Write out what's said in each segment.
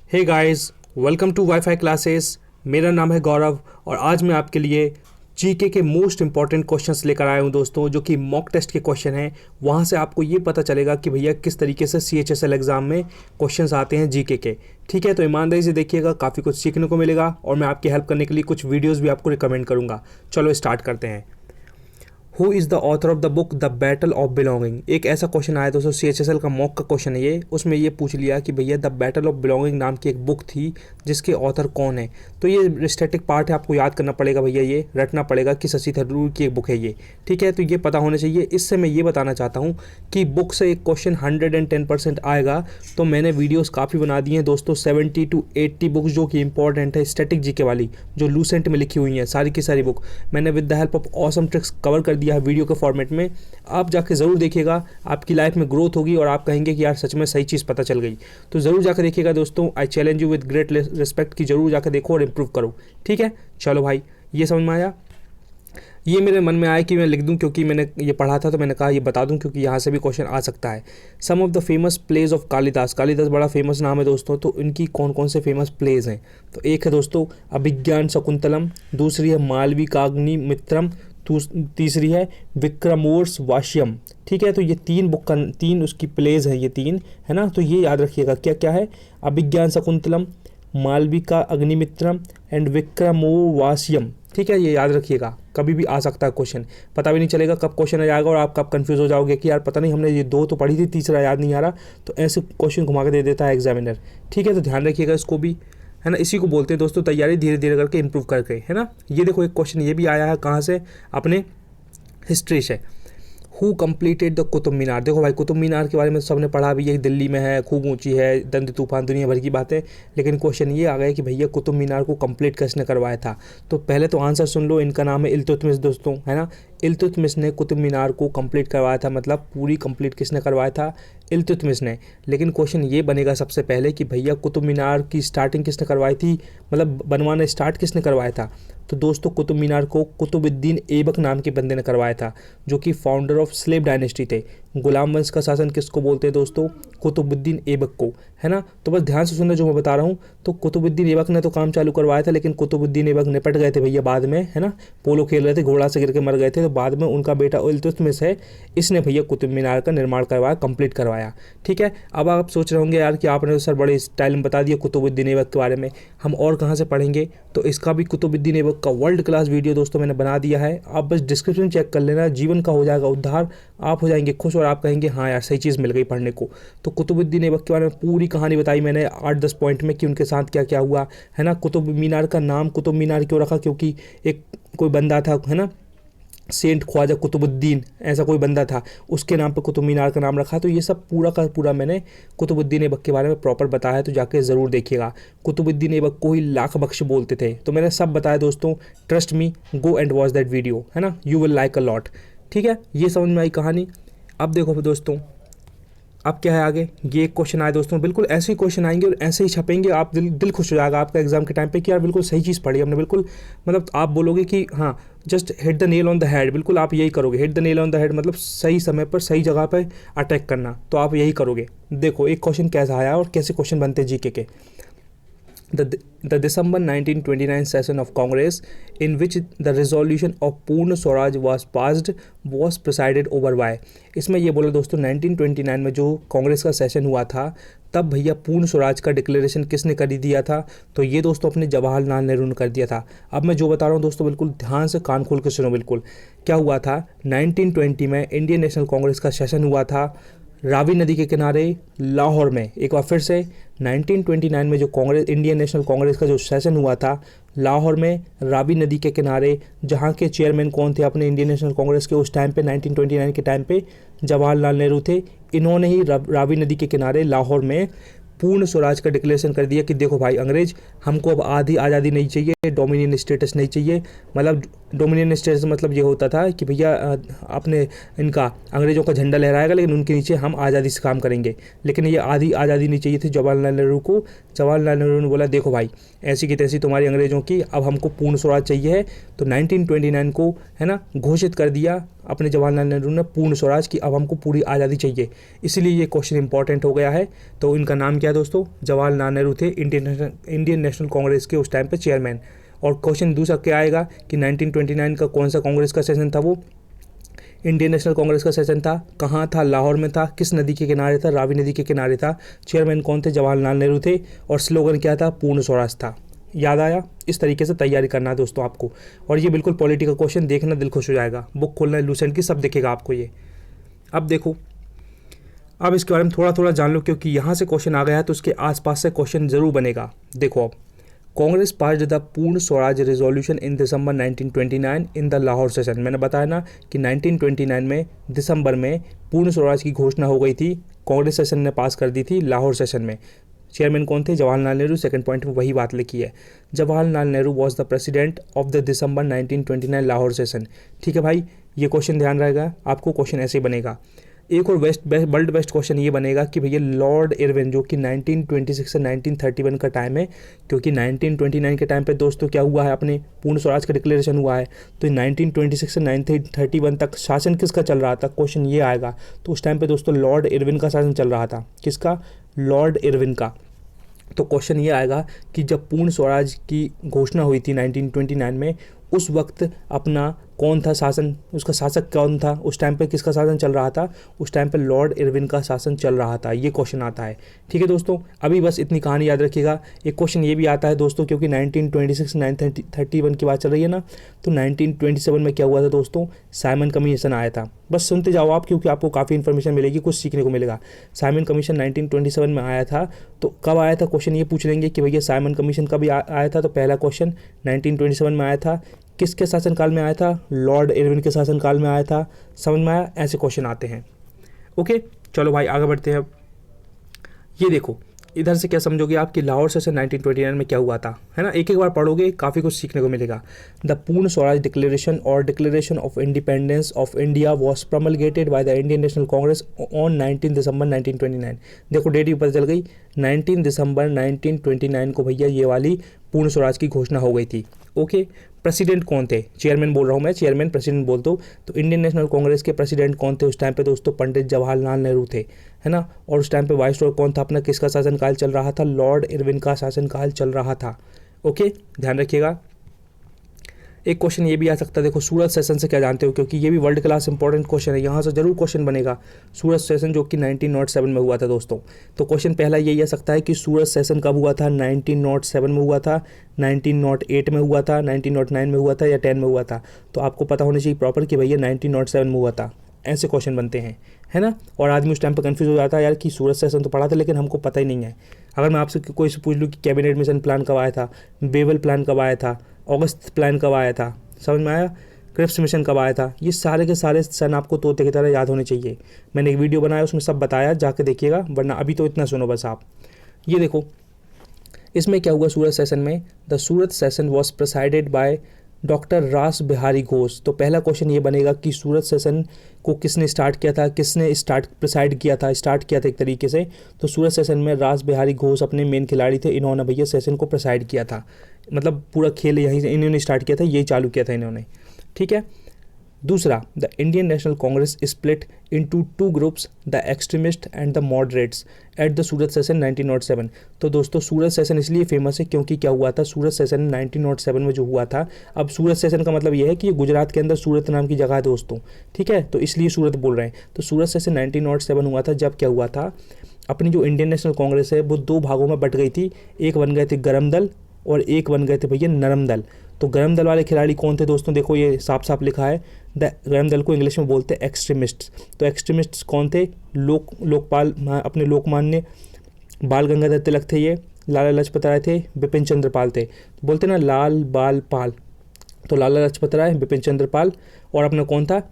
Hey guys, welcome to WiFi classes. मेरा नाम है गौरव और आज मैं आपके लिए जीके के मोस्ट इंपॉर्टेंट क्वेश्चंस लेकर आया हूं दोस्तों, जो कि मॉक टेस्ट के क्वेश्चन हैं। वहां से आपको ये पता चलेगा कि भैया किस तरीके से सीएचएसएल एग्जाम में क्वेश्चंस आते हैं जीके के। ठीक है, तो ईमानदारी से देखिएगा, काफ़ी कुछ सीखने को मिलेगा और मैं आपकी हेल्प करने के लिए कुछ वीडियोज़ भी आपको रिकमेंड करूँगा। चलो स्टार्ट करते हैं। Who is the author of the book the battle of belonging. एक ऐसा क्वेश्चन आया दोस्तों, सीएचएसएल का मॉक का क्वेश्चन है ये। उसमें ये पूछ लिया कि भैया द बैटल ऑफ बिलोंगिंग नाम की एक बुक थी जिसके ऑथर कौन है। तो ये स्टैटिक पार्ट है, आपको याद करना पड़ेगा भैया, ये रटना पड़ेगा कि शशि थरूर की एक बुक है ये। ठीक है, तो ये पता होना चाहिए। इससे मैं ये बताना चाहता हूँ कि बुक से एक क्वेश्चन 110% आएगा। तो मैंने वीडियोज़ काफ़ी बना दी हैं दोस्तों, 70 to 80 बुक्स जो कि इंपॉर्टेंट है स्टैटिक जीके वाली, जो लूसेंट में लिखी हुई हैं सारी की सारी बुक मैंने with the help of awesome tricks cover कर दिया है वीडियो के फॉर्मेट में। आप जाके ज़रूर देखिएगा, आपकी लाइफ में ग्रोथ होगी और आप कहेंगे कि यार सच में सही चीज़ पता चल गई। तो ज़रूर जाकर देखिएगा दोस्तों। I challenge you with great respect कि ज़रूर जाकर देखो और इम्प्रूव करो। ठीक है, चलो भाई, ये समझ में आया। ये मेरे मन में आया कि मैं लिख दूं, क्योंकि मैंने ये पढ़ा था तो मैंने कहा ये बता दूं, क्योंकि यहाँ से भी क्वेश्चन आ सकता है। Some of the famous plays of Kalidas. Kalidas बड़ा फेमस नाम है दोस्तों, तो इनकी कौन कौन से फेमस प्लेज हैं। तो एक है दोस्तों अभिज्ञान शकुंतलम, दूसरी है मालविकाग्निमित्रम, तीसरी है विक्रमोर्स वाष्यम। ठीक है, तो ये तीन उसकी प्लेज हैं, ये तीन है ना। तो ये याद रखिएगा क्या क्या है, अभिज्ञान शकुंतलम, मालविका अग्निमित्रम एंड विक्रमोर्वास्यम। ठीक है, ये याद रखिएगा, कभी भी आ सकता है क्वेश्चन, पता भी नहीं चलेगा कब क्वेश्चन आ जाएगा और आप कब कंफ्यूज हो जाओगे कि यार पता नहीं हमने ये दो तो पढ़ी थी, तीसरा याद नहीं आ रहा। तो ऐसे क्वेश्चन घुमा के दे देता है एग्जामिनर। ठीक है, तो ध्यान रखिएगा इसको भी, है ना। इसी को बोलते हैं दोस्तों तैयारी धीरे धीरे करके इंप्रूव करके, है ना। ये देखो एक क्वेश्चन ये भी आया है, कहाँ से, अपने हिस्ट्री से। Who completed the Qutub Minar. देखो भाई, कुतुब मीनार के बारे में सबने पढ़ा भी, ये दिल्ली में है, खूब ऊंची है, दंड तूफान, दुनिया भर की बातें। लेकिन क्वेश्चन ये आ गया कि भैया कुतुब मीनार को कंप्लीट किसने करवाया था। तो पहले तो आंसर सुन लो, इनका नाम है इल्तुतमिश दोस्तों, है ना। इल्तुतमिश ने कुतुब मीनार को कंप्लीट करवाया था, मतलब पूरी कंप्लीट किसने करवाया था, इल्तुतमिश ने। लेकिन क्वेश्चन ये बनेगा सबसे पहले कि भैया कुतुब मीनार की स्टार्टिंग किसने करवाई थी, मतलब बनवाना स्टार्ट किसने करवाया था। तो दोस्तों कुतुब मीनार को कुतुबुद्दीन ऐबक नाम के बंदे ने करवाया था, जो कि फाउंडर ऑफ स्लेव डायनेस्टी थे। गुलाम वंश का शासन किसको बोलते हैं दोस्तों, कुतुबुद्दीन ऐबक को, है ना। तो बस ध्यान से सुनना जो मैं बता रहा हूँ। तो कुतुबुद्दीन ऐबक ने तो काम चालू करवाया था, लेकिन कुतुबुद्दीन ऐबक निपट गए थे भैया बाद में, है ना। पोलो खेल रहे थे, घोड़ा से गिर के मर गए थे। तो बाद में उनका बेटा इल्तुतमिश है, इसने भैया कुतुब मीनार का निर्माण करवाया, कंप्लीट करवाया। ठीक है, अब आप सोच रहे होंगे यार कि आपने तो सर बड़े स्टाइल में बता दिया कुतुबुद्दीन ऐबक के बारे में, हम और कहाँ से पढ़ेंगे। तो इसका भी कुतुबुद्दीन ऐबक का वर्ल्ड क्लास वीडियो दोस्तों मैंने बना दिया है, आप बस डिस्क्रिप्शन चेक कर लेना। जीवन का हो जाएगा उद्धार, आप हो जाएंगे खुश और आप कहेंगे हाँ यार सही चीज़ मिल गई पढ़ने को। तो कुतुबुद्दीन ऐबक के बारे में पूरी कहानी बताई मैंने 8-10 पॉइंट में कि उनके साथ क्या क्या हुआ, है ना। कुतुब मीनार का नाम कुतुब मीनार क्यों रखा, क्योंकि एक कोई बंदा था, है ना, सेंट ख्वाजा कुतुबुद्दीन, ऐसा कोई बंदा था, उसके नाम पे कुतुब मीनार का नाम रखा। तो ये सब पूरा का पूरा मैंने कुतुबुद्दीन ऐबक के बारे में प्रॉपर बताया है, तो जाके ज़रूर देखिएगा। कुतुबुद्दीन ऐबक को ही लाख बख्श बोलते थे, तो मैंने सब बताया दोस्तों। Trust me, go and watch that video, है ना, you will like a lot. ठीक है, ये समझ में आई कहानी। अब देखो दोस्तों, अब क्या है आगे। ये एक क्वेश्चन आए दोस्तों, बिल्कुल ऐसे ही क्वेश्चन आएंगे और ऐसे ही छपेंगे, आप दिल खुश हो जाएगा आपका एग्जाम के टाइम पे कि यार बिल्कुल सही चीज़ पढ़ी हमने, बिल्कुल मतलब आप बोलोगे कि हाँ just hit the nail on the head. बिल्कुल आप यही करोगे, hit the nail on the head मतलब सही समय पर सही जगह पर अटैक करना, तो आप यही करोगे। देखो एक क्वेश्चन कैसा आया और कैसे क्वेश्चन बनते हैं जीके के। The December 1929 session of Congress, in which the resolution of पूर्ण Swaraj was passed, was presided over by। इसमें ये बोला दोस्तों 1929 में जो कांग्रेस का सेशन हुआ था, तब भैया पूर्ण स्वराज का डिक्लेरेशन किसने कर दिया था। तो ये दोस्तों अपने जवाहरलाल नेहरू ने कर दिया था। अब मैं जो बता रहा हूँ दोस्तों बिल्कुल ध्यान से कान खोल के सुनो। बिल्कुल क्या हुआ था, 1920 में इंडियन नेशनल कांग्रेस का सेशन हुआ था रावी नदी के किनारे लाहौर में। एक बार फिर से 1929 में जो कांग्रेस इंडियन नेशनल कांग्रेस का जो सेशन हुआ था लाहौर में रावी नदी के किनारे, जहाँ के चेयरमैन कौन थे अपने इंडियन नेशनल कांग्रेस के उस टाइम पे 1929 के टाइम पे, जवाहरलाल नेहरू थे। इन्होंने ही रावी नदी के किनारे लाहौर में पूर्ण स्वराज का डिक्लेरेशन कर दिया कि देखो भाई अंग्रेज, हमको अब आधी आज़ादी नहीं चाहिए, डोमिनियन स्टेटस नहीं चाहिए। मतलब डोमिनियन स्टेटस मतलब ये होता था कि भैया अपने इनका अंग्रेज़ों का झंडा लहराएगा, लेकिन उनके नीचे हम आज़ादी से काम करेंगे। लेकिन ये आधी आज़ादी नहीं चाहिए थी जवाहरलाल नेहरू को। जवाहरलाल नेहरू ने बोला देखो भाई ऐसी की तैसी तुम्हारी अंग्रेज़ों की, अब हमको पूर्ण स्वराज चाहिए है। तो 1929 को, है ना, घोषित कर दिया अपने जवाहरलाल नेहरू ने पूर्ण स्वराज की, अब हमको पूरी आज़ादी चाहिए, इसलिए ये क्वेश्चन इंपॉर्टेंट हो गया है। तो इनका नाम क्या है दोस्तों, जवाहरलाल नेहरू थे इंडियन नेशनल कांग्रेस के उस टाइम पे चेयरमैन। और क्वेश्चन दूसरा क्या आएगा कि 1929 का कौन सा कांग्रेस का सेशन था, वो इंडियन नेशनल कांग्रेस का सेशन था, कहाँ था, लाहौर में था, किस नदी के किनारे था, रावी नदी के किनारे था, चेयरमैन कौन थे, जवाहरलाल नेहरू थे, और स्लोगन क्या था, पूर्ण स्वराज था। याद आया? इस तरीके से तैयारी करना है दोस्तों आपको। और ये बिल्कुल पॉलिटिकल क्वेश्चन, देखना दिल खुश हो जाएगा, बुक खोलना है लूसेंट की, सब दिखेगा आपको ये। अब देखो, अब इसके बारे में थोड़ा थोड़ा जान लो, क्योंकि यहाँ से क्वेश्चन आ गया है तो उसके आसपास से क्वेश्चन जरूर बनेगा। देखो, अब Congress passed the Purna Swaraj resolution in December 1929 in the Lahore session. मैंने बताया ना कि 1929 में दिसंबर में पूर्ण स्वराज की घोषणा हो गई थी, कांग्रेस सेशन ने पास कर दी थी लाहौर सेशन में। चेयरमैन कौन थे, जवाहरलाल नेहरू। सेकंड पॉइंट में वही बात लिखी है, Jawaharlal Nehru was the president of the December 1929 Lahore session. ठीक है भाई, ये क्वेश्चन ध्यान रहेगा आपको, क्वेश्चन ऐसे बनेगा। एक और वर्ल्ड बेस्ट क्वेश्चन ये बनेगा कि भैया लॉर्ड इरविन, जो कि 1926 से 1931 का टाइम है, क्योंकि 1929 के टाइम पे दोस्तों क्या हुआ है, अपने पूर्ण स्वराज का डिक्लेरेशन हुआ है, तो 1926 से 1931 तक शासन किसका चल रहा था, क्वेश्चन ये आएगा। तो उस टाइम पे दोस्तों लॉर्ड इरविन का शासन चल रहा था, किसका, लॉर्ड इरविन का। तो क्वेश्चन ये आएगा कि जब पूर्ण स्वराज की घोषणा हुई थी 1929 में, उस वक्त अपना कौन था शासन, उसका शासक कौन था, उस टाइम पे किसका शासन चल रहा था, उस टाइम पे लॉर्ड इरविन का शासन चल रहा था। ये क्वेश्चन आता है। ठीक है दोस्तों, अभी बस इतनी कहानी याद रखिएगा। एक क्वेश्चन ये भी आता है दोस्तों, क्योंकि 1926 1931 की बात चल रही है ना, तो 1927 में क्या हुआ था दोस्तों, साइमन कमीशन आया था। बस सुनते जाओ आप, क्योंकि आपको काफ़ी इन्फॉर्मेशन मिलेगी, कुछ सीखने को मिलेगा। साइमन कमीशन 1927 में आया था। तो कब आया था, क्वेश्चन ये पूछ लेंगे कि भैया साइमन कमीशन कब आया था, तो पहला क्वेश्चन 1927 में आया था। किसके शासनकाल में आया था, लॉर्ड इरविन के शासनकाल में आया था। समझ में आया? ऐसे क्वेश्चन आते हैं। ओके, चलो भाई आगे बढ़ते हैं। अब ये देखो, इधर से क्या समझोगे आप कि लाहौर सेशन 1929 में क्या हुआ था, है ना, एक एक बार पढ़ोगे काफ़ी कुछ सीखने को मिलेगा। द पूर्ण स्वराज डिक्लेरेशन और declaration of independence of India was promulgated by the Indian National Congress on 19 December 1929। देखो डेट भी पता चल गई, 19 दिसंबर 1929 को भैया ये वाली पूर्ण स्वराज की घोषणा हो गई थी। ओके, प्रेसिडेंट कौन थे, चेयरमैन बोल रहा हूँ मैं, चेयरमैन प्रेसिडेंट बोल दो, तो इंडियन नेशनल कांग्रेस के प्रेसिडेंट कौन थे उस टाइम पे दोस्तों, पंडित जवाहरलाल नेहरू थे, है ना। और उस टाइम पे वाइसरॉय कौन था अपना, किसका शासनकाल चल रहा था, लॉर्ड इरविन का शासनकाल चल रहा था। ओके, ध्यान रखिएगा। एक क्वेश्चन ये भी आ सकता है, देखो सूरत सेशन से क्या जानते हो, क्योंकि ये भी वर्ल्ड क्लास इंपॉर्टेंट क्वेश्चन है, यहाँ से जरूर क्वेश्चन बनेगा। सूरत सेशन जो कि 1907 में हुआ था दोस्तों, तो क्वेश्चन पहला यही आ सकता है कि सूरत सेशन कब हुआ था, 1907 में हुआ था, 1908 में हुआ था, 1909 में हुआ था, या 10 में हुआ था। तो आपको पता होना चाहिए प्रॉपर कि भैया 1907 में हुआ था। ऐसे क्वेश्चन बनते हैं, है ना। और आदमी उस टाइम पर कंफ्यूज हो जाता है, यार कि सूरत सेशन तो पढ़ा था लेकिन हमको पता ही नहीं है। अगर मैं आपसे कोई से पूछ लूँ कि कैबिनेट मिशन प्लान कब आया था, बेवल प्लान कब आया था, अगस्त प्लान कब आया था, समझ में आया, क्रिप्स मिशन कब आया था, ये सारे के सारे सन आपको तोते की तरह याद होने चाहिए। मैंने एक वीडियो बनाया उसमें सब बताया, जाके देखिएगा, वरना अभी तो इतना सुनो बस आप। ये देखो इसमें क्या हुआ सूरत सेशन में, the Surat session was presided by doctor रास बिहारी घोष। तो पहला क्वेश्चन ये बनेगा कि सूरत सेशन को किसने स्टार्ट किया था, किसने प्रेसाइड किया था, स्टार्ट किया था एक तरीके से। तो सूरत सेशन में रास बिहारी घोष अपने मेन खिलाड़ी थे, इन्होंने भैया सेशन को प्रेसाइड किया था, मतलब पूरा खेल यहीं से इन्होंने स्टार्ट किया था, यही चालू किया था इन्होंने। ठीक है। दूसरा, the Indian National Congress split into two groups, the extremist and the moderates at the Surat session 1907। तो दोस्तों सूरत सेशन इसलिए फेमस है क्योंकि क्या हुआ था, सूरत सेशन 1907 में जो हुआ था। अब सूरत सेशन का मतलब यह है कि गुजरात के अंदर सूरत नाम की जगह है दोस्तों, ठीक है, तो इसलिए सूरत बोल रहे हैं। तो सूरत सेशन 1907 हुआ था, जब क्या हुआ था, अपनी जो इंडियन नेशनल कांग्रेस है वो दो भागों में बट गई थी, एक बन गए थे गरम दल और एक बन गए थे भैया नरम दल। तो गरम दल वाले खिलाड़ी कौन थे दोस्तों, देखो ये साफ साफ लिखा है, गरम दल को इंग्लिश में बोलते हैं एक्सट्रीमिस्ट। तो एक्सट्रीमिस्ट कौन थे, लोकपाल अपने लोकमान्य बाल गंगाधर तिलक थे, ये लाला लाजपत राय थे, बिपिन चंद्र पाल थे। तो बोलते ना लाल बाल पाल, तो लाला लाजपत राय, बिपिन चंद्र पाल और अपना कौन था,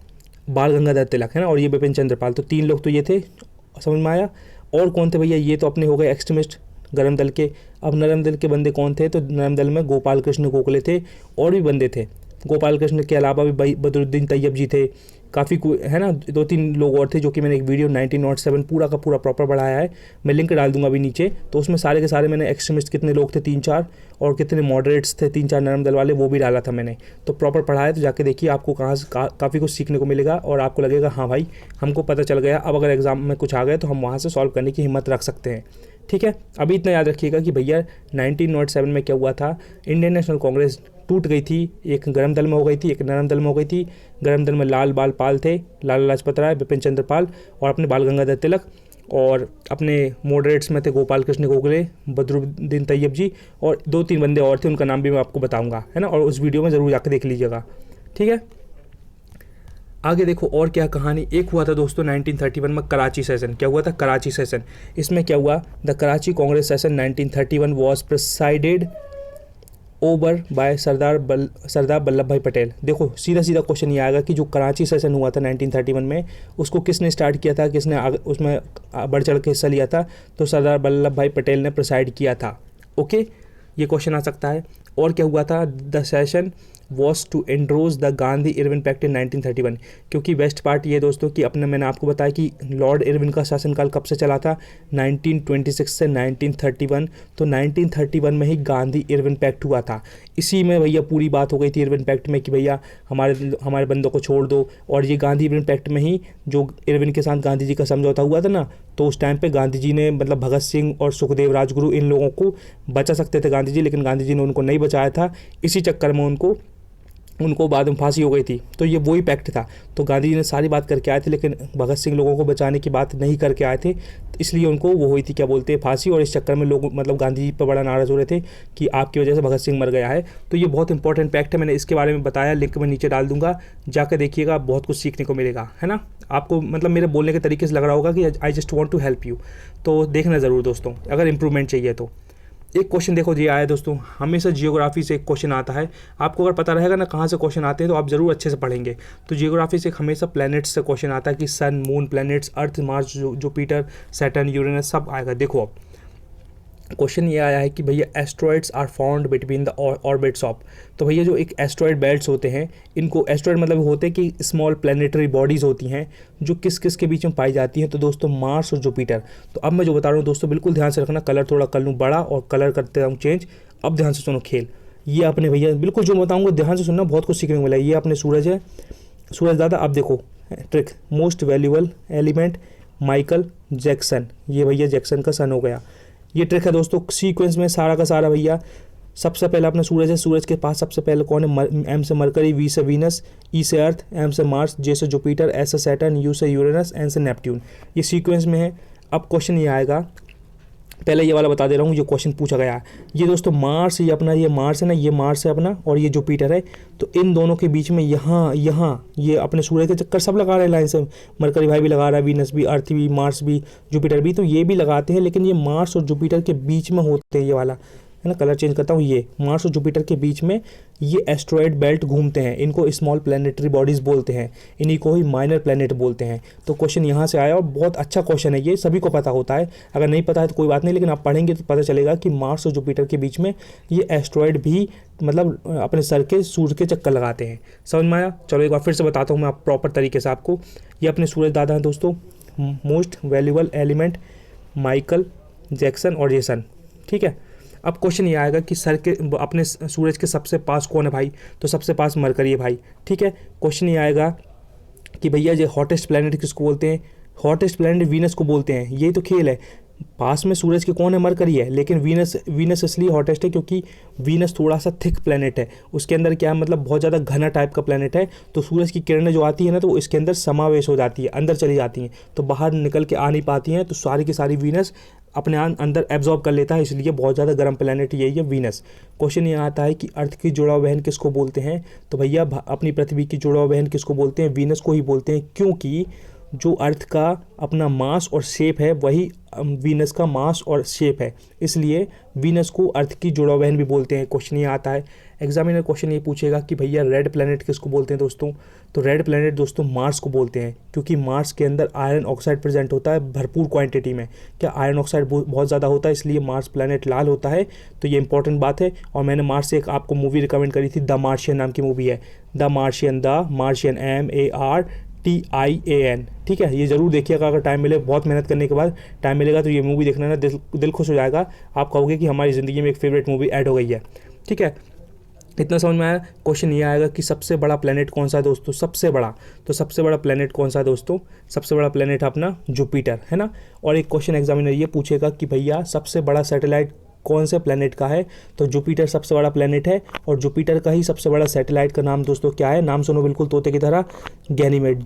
बाल गंगाधर तिलक, है ना, और ये बिपिन चंद्र पाल। तो तीन लोग तो ये थे, समझ में आया। और कौन थे भैया, ये तो अपने हो गए एक्सट्रीमिस्ट गरम दल के। अब नरम दल के बंदे कौन थे, तो नरम दल में गोपाल कृष्ण गोखले थे, और भी बंदे थे। गोपाल कृष्ण के अलावा भी बदरुद्दीन तैयब जी थे, काफ़ी है ना, 2-3 लोग और थे जो कि मैंने एक वीडियो 1907 पूरा का पूरा प्रॉपर बढ़ाया है, मैं लिंक डाल दूंगा अभी नीचे। तो उसमें सारे के सारे मैंने एक्सट्रीमिस्ट कितने लोग थे 3-4 और कितने मॉडरेट्स थे 3-4 नरम दल वाले, वो भी डाला था मैंने। तो प्रॉपर पढ़ाया, तो जाके देखिए आपको कहाँ से काफ़ी कुछ सीखने को मिलेगा और आपको लगेगा हाँ भाई हमको पता चल गया, अब अगर एग्जाम में कुछ आ गए तो हम वहाँ से सॉल्व करने की हिम्मत रख सकते हैं। ठीक है, अभी इतना याद रखिएगा कि भैया 1907 में क्या हुआ था, इंडियन नेशनल कांग्रेस टूट गई थी, एक गर्म दल में हो गई थी, एक नरम दल में हो गई थी। गर्म दल में लाल बाल पाल थे, लाला लाजपत राय, बिपिन चंद्र पाल और अपने बाल गंगाधर तिलक, और अपने मॉडरेट्स में थे गोपाल कृष्ण गोखले, बदरुद्दीन तैयब जी और 2-3 बंदे और थे, उनका नाम भी मैं आपको बताऊंगा, है ना, और उस वीडियो में ज़रूर जाकर देख लीजिएगा। ठीक है, आगे देखो और क्या कहानी। एक हुआ था दोस्तों 1931 में कराची सेशन। क्या हुआ था? कराची सेशन। इसमें क्या हुआ, the Karachi Congress session 1931 was presided over by Sardar Vallabh bhai Patel. देखो सीधा सीधा क्वेश्चन ये आएगा कि जो कराची सेशन हुआ था 1931 में, उसको किसने स्टार्ट किया था, किसने उसमें बढ़ चढ़ के हिस्सा लिया था? तो सरदार वल्लभ भाई पटेल ने प्रिसाइड किया था। ओके, ये क्वेश्चन आ सकता है। और क्या हुआ था? The session was to endorse the Gandhi Irwin pact in 1931। क्योंकि बेस्ट पार्ट ये दोस्तों कि अपने मैंने आपको बताया कि लॉर्ड इरविन का शासनकाल कब से चला था, 1926 से 1931। तो 1931 में ही गांधी इरविन पैक्ट हुआ था। इसी में भैया पूरी बात हो गई थी इरविन पैक्ट में कि भैया हमारे बंदों को छोड़ दो। और ये गांधी इरविन पैक्ट में ही जो इरविन के साथ गांधी जी का समझौता हुआ था ना, तो उस टाइम पे गांधी जी ने मतलब भगत सिंह और सुखदेव राजगुरु इन लोगों को बचा सकते थे गांधी जी, लेकिन गांधी जी ने उनको नहीं बचाया था। इसी चक्कर में उनको बाद में फांसी हो गई थी। तो ये वही पैक्ट था। तो गांधी जी ने सारी बात करके आए थे, लेकिन भगत सिंह लोगों को बचाने की बात नहीं करके आए थे, इसलिए उनको वो हुई थी क्या बोलते हैं फांसी। और इस चक्कर में लोग मतलब गांधी जी पर बड़ा नाराज़ हो रहे थे कि आपकी वजह से भगत सिंह मर गया है। तो ये बहुत इंपॉर्टेंट पैक्ट है, मैंने इसके बारे में बताया, लिंक में नीचे डाल दूंगा, जाकर देखिएगा, बहुत कुछ सीखने को मिलेगा, है ना। आपको मतलब मेरे बोलने के तरीके से लग रहा होगा कि I just want to help you. तो देखना ज़रूर दोस्तों, अगर इंप्रूवमेंट चाहिए तो। एक क्वेश्चन देखो ये आया दोस्तों, हमेशा जियोग्राफी से एक क्वेश्चन आता है। आपको अगर पता रहेगा ना कहाँ से क्वेश्चन आते हैं तो आप ज़रूर अच्छे से पढ़ेंगे। तो जियोग्राफी से हमेशा प्लैनेट्स से क्वेश्चन आता है कि सन, मून, प्लैनेट्स, अर्थ, मार्स, जुपिटर, सैटर्न, यूरेनस सब आएगा। देखो अब क्वेश्चन ये आया है कि भैया asteroids are found between the orbits of. तो भैया जो एक एस्ट्रॉइड बेल्ट्स होते हैं, इनको एस्ट्रॉइड मतलब होते हैं कि स्मॉल प्लानिटरी बॉडीज़ होती हैं जो किस किस के बीच में पाई जाती हैं। तो दोस्तों मार्स और जुपिटर। तो अब मैं जो बता रहा हूँ दोस्तों बिल्कुल ध्यान से रखना, कलर थोड़ा कर लूँ बड़ा और कलर करते रहूँ चेंज। अब ध्यान से सुनो खेल, ये अपने भैया बिल्कुल जो बताऊँगा ध्यान से सुनना, बहुत कुछ सीखने को मिला। ये अपने सूरज है, सूरज दादा। अब देखो trick, most valuable element Michael Jackson, ये भैया जैक्सन का सन हो गया। ये ट्रिक है दोस्तों, सीक्वेंस में सारा का सारा भैया। सबसे पहले अपना सूरज है, सूरज के पास सबसे पहले कौन है? एम से मरकरी, वी से वीनस, ई से अर्थ, एम से मार्स, जे से जुपिटर, एस से सैटर्न, यू से यूरेनस, एन से नेपट्यून। ये सीक्वेंस में है। अब क्वेश्चन ये आएगा, पहले ये वाला बता दे रहा हूँ, जो क्वेश्चन पूछा गया है ये दोस्तों मार्स, ये अपना ये मार्स है ना, ये मार्स है अपना और ये जुपिटर है। तो इन दोनों के बीच में यहाँ ये अपने सूरज के चक्कर सब लगा रहे हैं लाइन से, मरकरी भाई भी लगा रहा है, वीनस भी, अर्थ भी, मार्स भी, जुपिटर भी, तो ये भी लगाते हैं। लेकिन ये मार्स और जुपिटर के बीच में होते हैं, ये वाला है ना, कलर चेंज करता हूँ, ये मार्स और जुपिटर के बीच में ये एस्ट्रॉयड बेल्ट घूमते हैं। इनको स्मॉल प्लैनेटरी बॉडीज़ बोलते हैं, इन्हीं को ही माइनर प्लैनेट बोलते हैं। तो क्वेश्चन यहाँ से आया और बहुत अच्छा क्वेश्चन है, ये सभी को पता होता है। अगर नहीं पता है तो कोई बात नहीं, लेकिन आप पढ़ेंगे तो पता चलेगा कि मार्स और जुपिटर के बीच में ये एस्ट्रॉयड भी मतलब अपने सर के सूर्य के चक्कर लगाते हैं। समझ में आया? चलो एक बार फिर से बताता हूँ मैं आप प्रॉपर तरीके से आपको। ये अपने सूरज दादा हैं दोस्तों, most valuable element Michael Jackson और ये सन। ठीक है, अब क्वेश्चन ये आएगा कि सर के अपने सूरज के सबसे पास कौन है भाई? तो सबसे पास मरकरी है भाई। ठीक है, क्वेश्चन ये आएगा कि भैया ये हॉटेस्ट प्लैनेट किसको बोलते हैं? हॉटेस्ट प्लैनेट वीनस को बोलते हैं। ये तो खेल है, पास में सूरज के कौन है? मरकरी है, लेकिन वीनस इसलिए हॉटेस्ट है क्योंकि वीनस थोड़ा सा थिक प्लैनेट है। उसके अंदर क्या है, मतलब बहुत ज़्यादा घना टाइप का प्लैनेट है। तो सूरज की किरणें जो आती है ना, तो वो इसके अंदर समावेश हो जाती है, अंदर चली जाती हैं, तो बाहर निकल के आ नहीं पाती हैं। तो सारी की सारी वीनस अपने अंदर एब्जॉर्ब कर लेता है, इसलिए बहुत ज़्यादा गर्म प्लैनेट यही है वीनस। क्वेश्चन ये आता है कि अर्थ की जुड़ाव बहन किसको बोलते हैं? तो भैया अपनी पृथ्वी की जुड़ाव बहन किसको बोलते हैं? वीनस को ही बोलते हैं, क्योंकि जो अर्थ का अपना मास और शेप है वही वीनस का मास और शेप है, इसलिए वीनस को अर्थ की जुड़ाव बहन भी बोलते हैं। क्वेश्चन ये आता है, एग्जामिनर क्वेश्चन ये पूछेगा कि भैया रेड प्लैनेट किसको बोलते हैं दोस्तों? तो रेड प्लैनेट दोस्तों मार्स को बोलते हैं, क्योंकि मार्स के अंदर आयरन ऑक्साइड प्रेजेंट होता है भरपूर क्वांटिटी में। क्या आयरन ऑक्साइड बहुत ज़्यादा होता है, इसलिए मार्स प्लैनेट लाल होता है। तो ये इंपॉर्टेंट बात है। और मैंने मार्स से एक आपको मूवी रिकमेंड करी थी, द मार्शियन नाम की मूवी है, द मार्शियन, MARSIAN TIAN। ठीक है, ये जरूर देखिएगा अगर टाइम मिले, बहुत मेहनत करने के बाद टाइम मिलेगा तो ये मूवी देखना ना, दिल खुश हो जाएगा। आप कहोगे कि हमारी ज़िंदगी में एक फेवरेट मूवी ऐड हो गई है। ठीक है, इतना समझ में आया। क्वेश्चन ये आएगा कि सबसे बड़ा प्लेनेट कौन सा है दोस्तों, सबसे बड़ा, तो सबसे बड़ा प्लेनेट कौन सा है दोस्तों, सबसे बड़ा प्लेनेट अपना जुपिटर है ना। और एक क्वेश्चन एग्जामिनर ये पूछेगा कि भैया सबसे बड़ा सैटेलाइट कौन से प्लेनेट का है, तो जुपिटर सबसे बड़ा प्लेनेट है। और जुपिटर का ही सबसे बड़ा सैटेलाइट का नाम दोस्तों क्या है, नाम सुनो बिल्कुल तोते की तरह, गैनीमेड,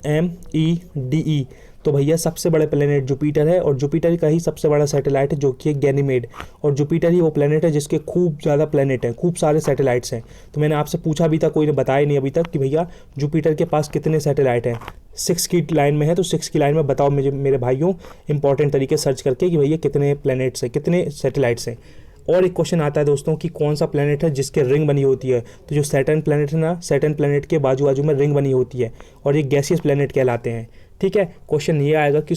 GANYMEDE। तो भैया सबसे बड़े प्लेनेट जुपिटर है और जुपिटर का ही सबसे बड़ा सैटेलाइट है जो कि है गैनीमेड। और जुपिटर ही वो प्लेनेट है जिसके खूब ज़्यादा प्लेनेट हैं, खूब सारे सैटेलाइट्स हैं। तो मैंने आपसे पूछा भी था, कोई ने बताया नहीं अभी तक कि भैया जुपिटर के पास कितने सैटेलाइट हैं। 6 की लाइन में है, तो 6 की लाइन में बताओ मुझे मेरे भाइयों इंपॉर्टेंट तरीके सर्च करके कि भैया कितने प्लैनेट्स हैं, कितने सैटेलाइट्स हैं। और एक क्वेश्चन आता है दोस्तों कि कौन सा प्लैनेट है जिसके रिंग बनी होती है, तो जो सैटर्न प्लैनेट है ना, सैटर्न प्लैनेट के बाजू बाजू में रिंग बनी होती है और ये गैसियस प्लैनेट कहलाते हैं। ठीक है, क्वेश्चन ये आएगा कि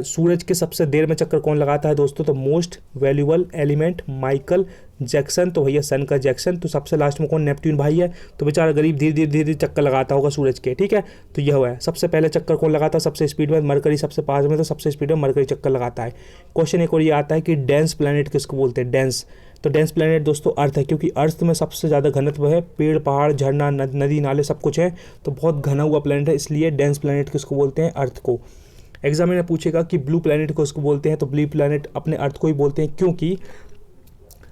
सूरज के सबसे देर में चक्कर कौन लगाता है दोस्तों, तो most valuable element Michael Jackson, तो भैया सन का जैक्सन। तो सबसे लास्ट में कौन, नेपट्यून भाई है, तो बेचारा गरीब धीरे धीरे चक्कर लगाता होगा सूरज के। ठीक है, तो यह हुआ है सबसे पहले चक्कर कौन लगाता है, सबसे स्पीड में मरकरी, सबसे पास में, तो सबसे स्पीड में मरकरी चक्कर लगाता है। क्वेश्चन एक और ये आता है कि डेंस प्लैनेट किसको बोलते हैं, डेंस, तो डेंस प्लैनेट दोस्तों अर्थ है, क्योंकि अर्थ में सबसे ज़्यादा घनत्व है, पेड़ पहाड़ झरना नदी नाले सब कुछ है, तो बहुत घना हुआ प्लैनेट है, इसलिए डेंस प्लैनेट किसको बोलते हैं, अर्थ को। एग्जाम में पूछेगा कि ब्लू प्लैनेट को उसको बोलते हैं, तो ब्लू प्लैनेट अपने अर्थ को ही बोलते हैं, क्योंकि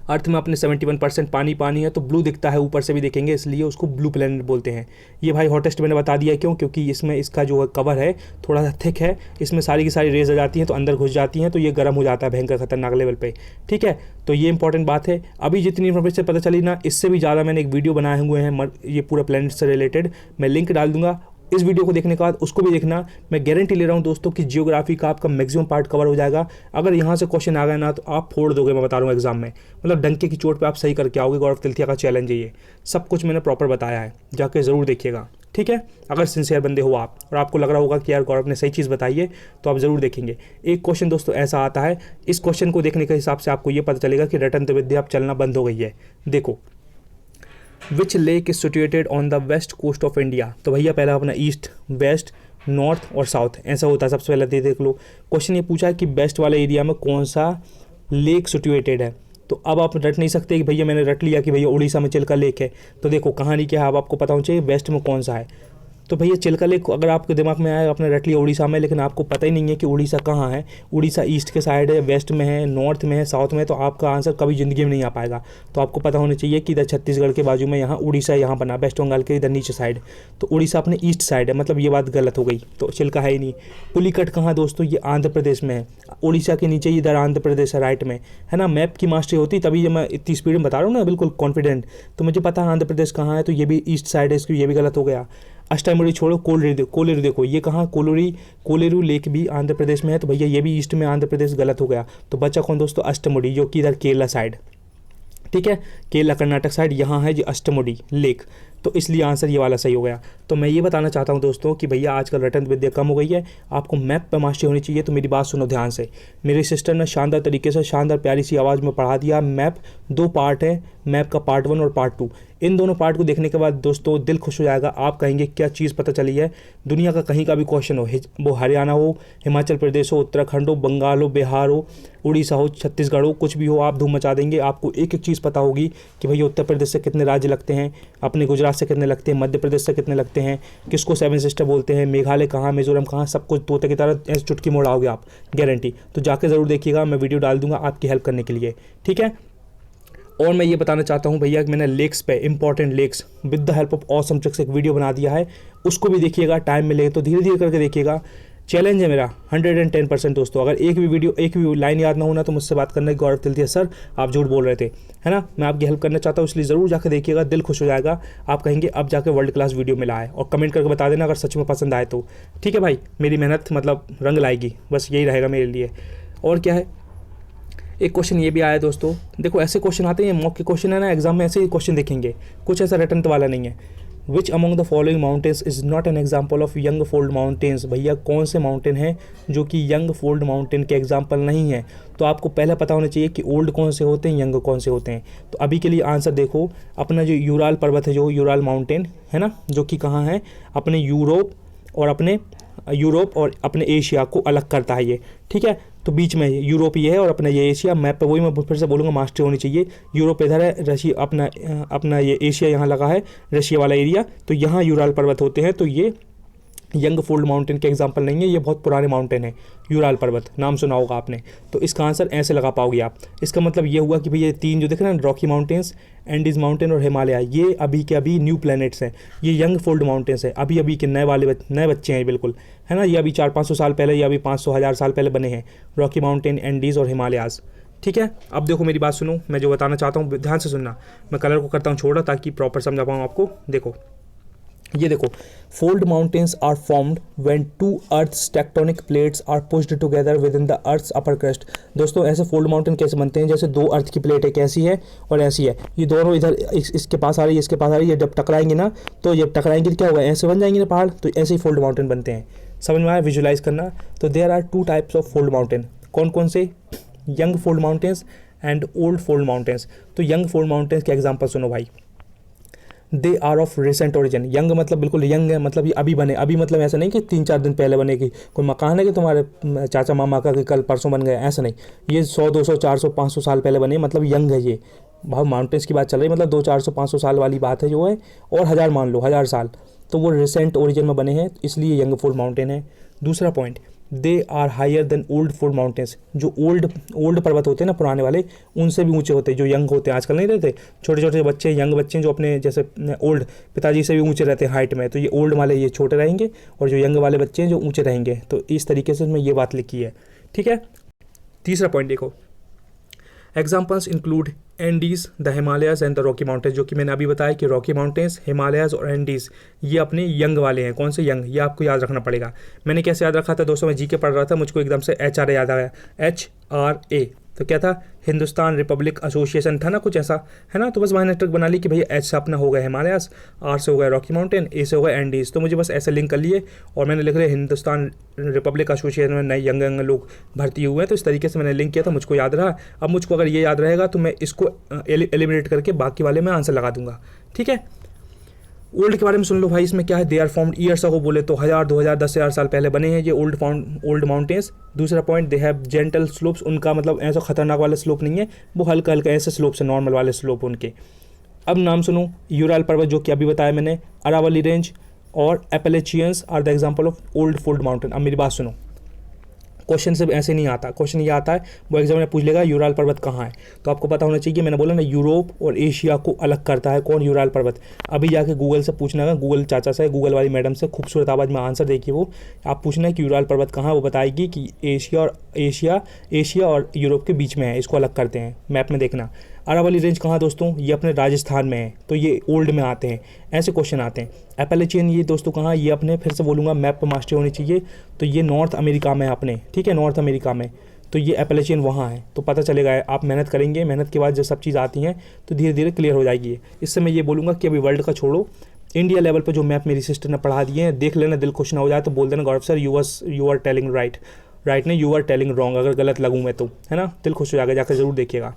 अर्थ में अपने 71% पानी है, तो ब्लू दिखता है ऊपर से भी देखेंगे, इसलिए उसको ब्लू प्लैनेट बोलते हैं। ये भाई हॉटेस्ट मैंने बता दिया क्यों, क्योंकि इसमें इसका जो कवर है थोड़ा सा थिक है, इसमें सारी की सारी रेज आ जाती हैं तो अंदर घुस जाती हैं, तो ये गर्म हो जाता है भयंकर खतरनाक लेवल पे। ठीक है, तो ये इंपॉर्टेंट बात है। अभी जितनी इन्फॉर्मेशन पता चली ना, इससे भी ज़्यादा मैंने एक वीडियो बनाए हुए हैं ये पूरा प्लैनेट से रिलेटेड, मैं लिंक डाल दूंगा। इस वीडियो को देखने के बाद उसको भी देखना। मैं गारंटी ले रहा हूं दोस्तों कि जियोग्राफी का आपका मैक्सिमम पार्ट कवर हो जाएगा। अगर यहां से क्वेश्चन आ गए ना तो आप फोड़ दोगे, मैं बता रहा हूं एग्जाम में, मतलब डंके की चोट पे आप सही करके आओगे। गौरव तिलथिया का चैलेंज है ये, सब कुछ मैंने प्रॉपर बताया है, जाके ज़रूर देखिएगा। ठीक है, अगर सिंसियर बंदे हो आप और आपको लग रहा होगा कि यार गौरव ने सही चीज़ बताई है, तो आप ज़रूर देखेंगे। एक क्वेश्चन दोस्तों ऐसा आता है, इस क्वेश्चन को देखने के हिसाब से आपको ये पता चलेगा कि रटंत विद्या अब चलना बंद हो गई है। देखो, which lake is situated on the west coast of India, तो भैया पहला अपना ईस्ट, वेस्ट, नॉर्थ और साउथ ऐसा होता है। सबसे पहले देख लो, क्वेश्चन ये पूछा है कि वेस्ट वाले एरिया में कौन सा लेक सिचुएटेड है। तो अब आप रट नहीं सकते कि भैया मैंने रट लिया कि भैया उड़ीसा में चिल्का लेक है। तो देखो कहानी क्या है, अब आपको पता होना चाहिए वेस्ट में कौन सा है। तो भैया चिल्का लेक अगर आपके दिमाग में आया, आपने रट लिया उड़ीसा में, लेकिन आपको पता ही नहीं है कि उड़ीसा कहाँ है। उड़ीसा ईस्ट के साइड है, वेस्ट में है, नॉर्थ में है, साउथ में है, तो आपका आंसर कभी ज़िंदगी में नहीं आ पाएगा। तो आपको पता होना चाहिए कि इधर छत्तीसगढ़ के बाजू में यहाँ उड़ीसा यहाँ बना, वेस्ट बंगाल के इधर नीचे साइड, तो उड़ीसा अपने ईस्ट साइड है, मतलब ये बात गलत हो गई, तो चिल्का है ही नहीं। पुलिकट कहाँ दोस्तों, ये आंध्र प्रदेश में है, उड़ीसा के नीचे इधर आंध्र प्रदेश है राइट में, है ना। मैप की मास्टरी होती तभी मैं इतनी स्पीड में बता रहा हूँ ना, बिल्कुल कॉन्फिडेंट, तो मुझे पता है आंध्र प्रदेश कहाँ है, तो ये भी ईस्ट साइड है, इसकी ये भी गलत हो गया। अष्टामुड़ी छोड़ो, कोलेरू देखो ये कहाँ, कोलेरू लेक भी आंध्र प्रदेश में है, तो भैया ये भी ईस्ट में आंध्र प्रदेश, गलत हो गया। तो बचा कौन दोस्तों, अष्टमुड़ी, जो कि इधर केरला साइड, ठीक है, केरला कर्नाटक साइड यहाँ है जी अष्टमुडी लेक, तो इसलिए आंसर ये वाला सही हो गया। तो मैं ये बताना चाहता हूँ दोस्तों कि भैया आजकल रटन विद्या कम हो गई है, आपको मैप पर मास्टरी होनी चाहिए। तो मेरी बात सुनो ध्यान से, मेरी सिस्टर ने शानदार तरीके से शानदार प्यारी सी आवाज़ में पढ़ा दिया। मैप 2 पार्ट है, मैप का पार्ट 1 और पार्ट 2। इन दोनों पार्ट को देखने के बाद दोस्तों दिल खुश हो जाएगा, आप कहेंगे क्या चीज़ पता चली है। दुनिया का कहीं का भी क्वेश्चन हो, वो हरियाणा हो, हिमाचल प्रदेश हो, उत्तराखंड हो, बंगाल हो, बिहार हो, उड़ीसा हो, छत्तीसगढ़ हो, कुछ भी हो, आप धूम मचा देंगे। आपको एक एक चीज़ पता होगी कि भैया उत्तर प्रदेश से कितने राज्य लगते हैं, अपने गुजरात से कितने लगते हैं, मध्य प्रदेश से कितने लगते हैं, किसको 7 सिस्टर बोलते हैं, मेघालय कहाँ, मिजोरम कहाँ, सब कुछ तोते की तरह ऐसे चुटकी मोड़ाओगे आप, गारंटी। तो जाके ज़रूर देखिएगा, मैं वीडियो डाल दूंगा आपकी हेल्प करने के लिए, ठीक है। और मैं ये बताना चाहता हूँ भैया कि मैंने लेक्स पे, important lakes with the help of awesome tricks एक वीडियो बना दिया है, उसको भी देखिएगा, टाइम मिले तो धीरे धीरे करके देखिएगा। चैलेंज है मेरा 110% दोस्तों, अगर एक भी लाइन याद ना होना तो मुझसे बात करना कि गौरव तिलथिया सर आप झूठ बोल रहे थे, है ना। मैं आपकी हेल्प करना चाहता हूँ, इसलिए ज़रूर जाकर देखिएगा, दिल खुश हो जाएगा। आप कहेंगे अब जाके वर्ल्ड क्लास वीडियो मिला है, और कमेंट करके बता देना अगर सच में पसंद आए तो, ठीक है भाई। मेरी मेहनत मतलब रंग लाएगी, बस यही रहेगा मेरे लिए। और क्या है, एक क्वेश्चन ये भी आया दोस्तों, देखो ऐसे क्वेश्चन आते हैं, मॉक के क्वेश्चन है ना, एग्जाम में ऐसे ही क्वेश्चन देखेंगे, कुछ ऐसा रिटर्न वाला नहीं है। Which among the following mountains is not an example of young fold mountains, भैया कौन से माउंटेन हैं जो कि यंग फोल्ड माउंटेन के एग्जाम्पल नहीं है। तो आपको पहले पता होना चाहिए कि ओल्ड कौन से होते हैं, यंग कौन से होते हैं। तो अभी के लिए आंसर देखो, अपना जो यूराल पर्वत है, जो यूराल माउंटेन है ना, जो कि कहाँ है, अपने यूरोप और अपने एशिया को अलग करता है ये, ठीक है। तो बीच में यूरोप ये है और अपना ये एशिया, मैप पे वही मैं फिर से बोलूँगा, मास्टरी होनी चाहिए। यूरोप इधर है, रशिया अपना ये एशिया यहाँ लगा है, रशिया वाला एरिया, तो यहाँ यूराल पर्वत होते हैं। तो ये यंग फोल्ड माउंटेन के एग्जाम्पल नहीं है, ये बहुत पुराने माउंटेन है, यूराल पर्वत नाम सुना होगा आपने। तो इसका आंसर ऐसे लगा पाओगे आप। इसका मतलब ये हुआ कि भाई ये तीन जो दिख रहे हैं, रॉकी माउंटेन्स, एंडीज माउंटेन और हिमालय, ये अभी के अभी न्यू प्लैनेट्स हैं, ये यंग फोल्ड माउंटेन्स है, अभी अभी के नए बच्चे हैं बिल्कुल, है ना। ये अभी 400-500 साल पहले या अभी 500-1000 साल पहले बने हैं, रॉकी माउंटेन, एंडीज और हिमालयाज, ठीक है। अब देखो मेरी बात सुनो, मैं जो बताना चाहता हूँ ध्यान से सुनना। मैं कलर को करता हूँ छोटा ताकि प्रॉपर समझा पाऊँ आपको। देखो ये देखो, fold mountains are formed when two earth's tectonic plates are pushed together within the earth's upper crust. दोस्तों ऐसे फोल्ड माउंटेन कैसे बनते हैं, जैसे दो अर्थ की प्लेट, एक ऐसी है और ऐसी है, ये दोनों इधर इसके पास आ रही है, इसके पास आ रही है, जब टकराएंगे ना, तो जब टकराएंगे तो क्या होगा, ऐसे बन जाएंगे ना पहाड़, तो ऐसे ही फोल्ड माउंटेन बनते हैं। समझ में आया, विजुलाइज करना। तो there are two types of fold mountain, कौन कौन से, young fold mountains and old fold mountains. तो यंग फोल्ड माउंटेन्स के एग्जाम्पल सुनो भाई, they are of recent origin. Young मतलब बिल्कुल यंग है, मतलब ये अभी बने, अभी मतलब ऐसा नहीं कि 3-4 दिन पहले बने, कि कोई मकान है कि तुम्हारे चाचा मामा का कि कल परसों बन गया, ऐसा नहीं। ये 100-200 400 500 साल पहले बने, मतलब यंग है ये। भाव माउंटेन्स की बात चल रही है, मतलब 200-400-500 साल वाली बात है जो है, और 1000 मान लो, 1000 साल, तो वो रिसेंट ओरिजिन में बने हैं, इसलिए यंग फोल्ड माउंटेन है। दूसरा point, they are higher than old fold mountains. जो ओल्ड पर्वत होते हैं ना, पुराने वाले, उनसे भी ऊंचे होते हैं। जो यंग होते हैं, आजकल नहीं रहते छोटे छोटे बच्चे, यंग बच्चे जो अपने जैसे ओल्ड पिताजी से भी ऊंचे रहते हैं हाइट में, तो ये ओल्ड वाले ये छोटे रहेंगे, और जो यंग वाले बच्चे हैं जो ऊंचे रहेंगे। तो इस तरीके से इसमें ये बात लिखी है, ठीक है। तीसरा पॉइंट देखो, examples include Andes, the Himalayas and the Rocky mountains. जो कि मैंने अभी बताया कि रॉकी माउंटेन्स, हिमालयाज और एंडीज ये अपने यंग वाले हैं। कौन से यंग, ये आपको याद रखना पड़ेगा। मैंने कैसे याद रखा था दोस्तों, मैं जीके पढ़ रहा था, मुझको एकदम से HRA याद आया, HRA, तो क्या था, हिंदुस्तान रिपब्लिक एसोसिएशन था ना, कुछ ऐसा है ना। तो बस वहाँ ट्रिक बना ली कि भैया H से अपना हो गया हिमालयास, R से हो गया रॉकी माउंटेन, A से हो गया एंडीज। तो मुझे बस ऐसे लिंक कर लिए और मैंने लिख लिया हिंदुस्तान रिपब्लिक एसोसिएशन में नए यंग लोग भर्ती हुए हैं। तो इस तरीके से मैंने लिंक किया था, मुझको याद रहा। अब मुझको अगर ये याद रहेगा तो मैं इसको एलिमिनेट करके बाकी वाले में आंसर लगा दूंगा, ठीक है। ओल्ड के बारे में सुन लो भाई, इसमें क्या है, they are found years ago, बोले तो 1000, 2000, 10,000 साल पहले बने हैं ये ओल्ड माउंटेन्स। दूसरा point, they have gentle slopes, उनका मतलब ऐसा खतरनाक वाला स्लोप नहीं है, वो हल्का हल्का ऐसे स्लोप से, नॉर्मल वाले स्लोप उनके। अब नाम सुनो, यूराल पर्वत जो कि अभी बताया मैंने, अरावली रेंज और Appalachians are the example of old fold mountain. अब मेरी बात सुनो, क्वेश्चन सिर्फ ऐसे नहीं आता, क्वेश्चन ये आता है, वो एग्जाम में पूछ लेगा यूराल पर्वत कहाँ है, तो आपको पता होना चाहिए। मैंने बोला ना, यूरोप और एशिया को अलग करता है कौन, यूराल पर्वत। अभी जाके गूगल से पूछना है, गूगल चाचा से, गूगल वाली मैडम से, खूबसूरत आवाज़ में आंसर देखिए वो, आप पूछना है कि यूराल पर्वत कहाँ है, वो बताएगी कि एशिया और यूरोप के बीच में है, इसको अलग करते हैं, मैप में देखना। अरावली रेंज कहाँ दोस्तों, ये अपने राजस्थान में है, तो ये ओल्ड में आते हैं, ऐसे क्वेश्चन आते हैं। एपेलेचियन ये दोस्तों कहाँ, ये अपने, फिर से बोलूँगा, मैप पर मास्टरी होनी चाहिए, तो ये नॉर्थ अमेरिका में है अपने, ठीक है, नॉर्थ अमेरिका में। तो ये एपेलेचियन वहाँ है, तो पता चलेगा। आप मेहनत करेंगे, मेहनत के बाद जब सब चीज़ आती हैं तो धीरे धीरे क्लियर हो जाएगी। इससे मैं ये बोलूँगा कि अभी वर्ल्ड का छोड़ो, इंडिया लेवल पर जो मैप मेरी सिस्टर ने पढ़ा दिए हैं, देख लेना, दिल खुश ना हो जाए तो बोल देना Gaurav sir you are telling right नहीं, यू आर टेलिंग रॉन्ग, अगर गलत लगूँ मैं तो, है ना, दिल खुश हो जाएगा, जाकर जरूर देखिएगा,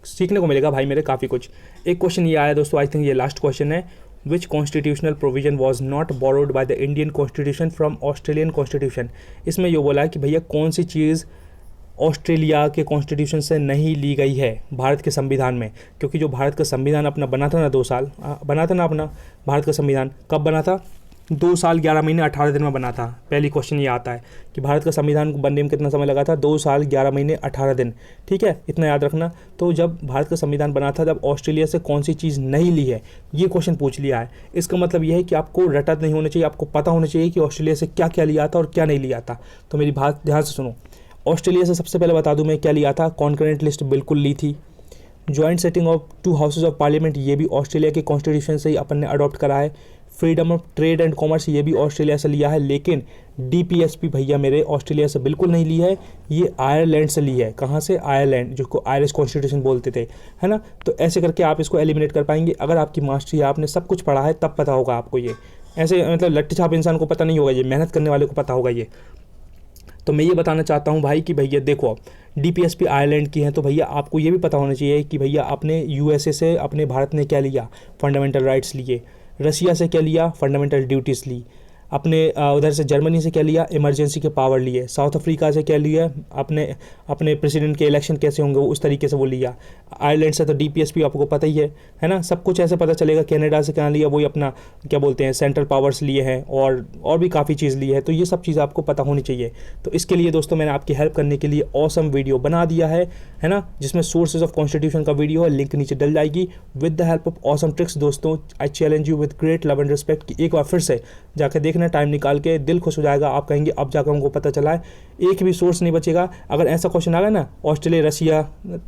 सीखने को मिलेगा भाई मेरे काफ़ी कुछ। एक क्वेश्चन ये आया दोस्तों, आई थिंक ये लास्ट क्वेश्चन है, which constitutional provision was not borrowed by the Indian constitution from Australian constitution. इसमें ये बोला है कि भैया कौन सी चीज़ ऑस्ट्रेलिया के कॉन्स्टिट्यूशन से नहीं ली गई है भारत के संविधान में। क्योंकि जो भारत का संविधान अपना बना था ना, 2 साल बना था ना अपना भारत का संविधान, कब बना था, 2 साल 11 महीने 18 दिन में बना था। पहली क्वेश्चन ये आता है कि भारत का संविधान को बनने में कितना समय लगा था, 2 साल 11 महीने 18 दिन, ठीक है, इतना याद रखना। तो जब भारत का संविधान बना था, जब ऑस्ट्रेलिया से कौन सी चीज़ नहीं ली है, ये क्वेश्चन पूछ लिया है। इसका मतलब यह है कि आपको रटत नहीं होना चाहिए, आपको पता होना चाहिए कि ऑस्ट्रेलिया से क्या क्या लिया था और क्या नहीं लिया था। तो मेरी बात ध्यान से सुनो, ऑस्ट्रेलिया से सबसे पहले बता दूं मैं क्या लिया था, कॉन्करेंट लिस्ट बिल्कुल ली थी। Joint setting of 2 houses of parliament, ये भी ऑस्ट्रेलिया के कॉन्स्टिट्यूशन से ही अपन ने अडॉप्ट करा है। Freedom of trade and commerce ये भी ऑस्ट्रेलिया से लिया है, लेकिन DPSP भैया मेरे ऑस्ट्रेलिया से बिल्कुल नहीं ली है, ये आयरलैंड से ली है। कहाँ से? आयरलैंड, जिसको आयरिश कॉन्स्टिट्यूशन बोलते थे, है ना। तो ऐसे करके आप इसको एलिमिनेट कर पाएंगे। अगर आपकी मास्टरी आपने सब कुछ पढ़ा है तब पता होगा आपको ये, ऐसे मतलब लट्टी छाप इंसान को पता नहीं होगा, ये मेहनत करने वाले को पता होगा ये। तो मैं ये बताना चाहता हूँ भाई कि भैया देखो, अब DPSP आयरलैंड की है तो भैया आपको ये भी पता होना चाहिए कि भैया अपने USA से अपने भारत ने क्या लिया? फंडामेंटल राइट्स लिए। रसिया से क्या लिया? फंडामेंटल ड्यूटीज़ ली। अपने उधर से जर्मनी से क्या लिया? इमरजेंसी के पावर लिए। साउथ अफ्रीका से क्या लिया? अपने प्रेसिडेंट के इलेक्शन कैसे होंगे उस तरीके से वो लिया। आयरलैंड से तो DPSP आपको पता ही है ना। सब कुछ ऐसे पता चलेगा। कनाडा से क्या लिया? वही अपना क्या बोलते हैं सेंट्रल पावर्स लिए हैं, और भी काफ़ी चीज़ ली है। तो ये सब चीज़ आपको पता होनी चाहिए। तो इसके लिए दोस्तों मैंने आपकी हेल्प करने के लिए ऑसम वीडियो बना दिया है ना, जिसमें सोर्सेज ऑफ कॉन्स्टिट्यूशन का वीडियो है, लिंक नीचे डल जाएगी with the help of awesome tricks. दोस्तों I challenge you with great love and respect कि एक बार फिर से जाकर देखना, टाइम निकाल के, दिल खुश हो जाएगा। आप कहेंगे अब जाकर हमको पता चला है, एक भी सोर्स नहीं बचेगा। अगर ऐसा क्वेश्चन आ गया ना, ऑस्ट्रेलिया, रसिया